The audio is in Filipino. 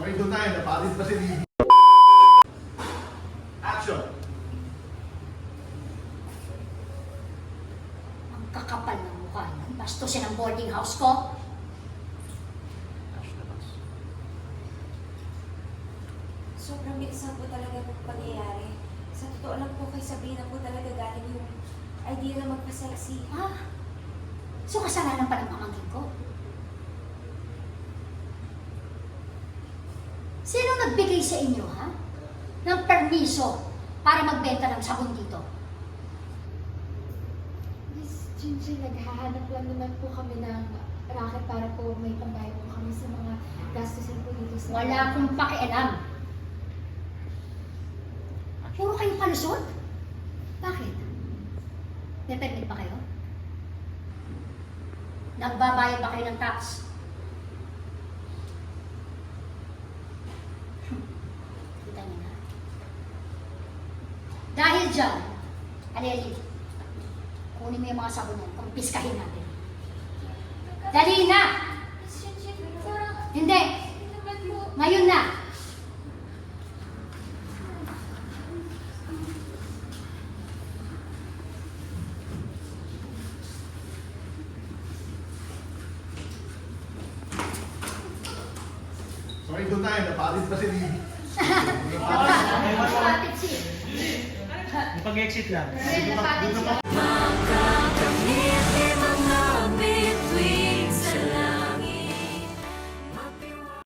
Sorry doon tayo, napalit pa si Bibi. Action! Ang kakapal ng mukha niyan. Bastusin ang boarding house ko. Sobrang bilis po talaga ng pangyayari. Sa totoo lang po kay Sabrina po talaga galing yung idea na magpa-sexy. Ah, so kasalanan pa ng pamangkin ko. Sino nagbigay sa inyo, ha? Ng permiso para magbenta ng sabon dito? Miss Gingy, naghahanap lang naman po kami ng racket para po may pambayad po kami sa mga gastusin po dito sa... Wala akong pakialam. Puro kayo palusot? Bakit? May permit ba kayo? Nagbabayad ba kayo ng tax? Kita niyo na. Dahil dyan, Aleli, kunin mo yung mga sabunan, kumpiskahin natin. Dali na! Miss Gingy, pero... Hindi! Hindi naman po. Ngayon na! Sorry doon tayo, napalit pa si Bibi. Kapatid si. Pag-exit lang. Kapatid siya.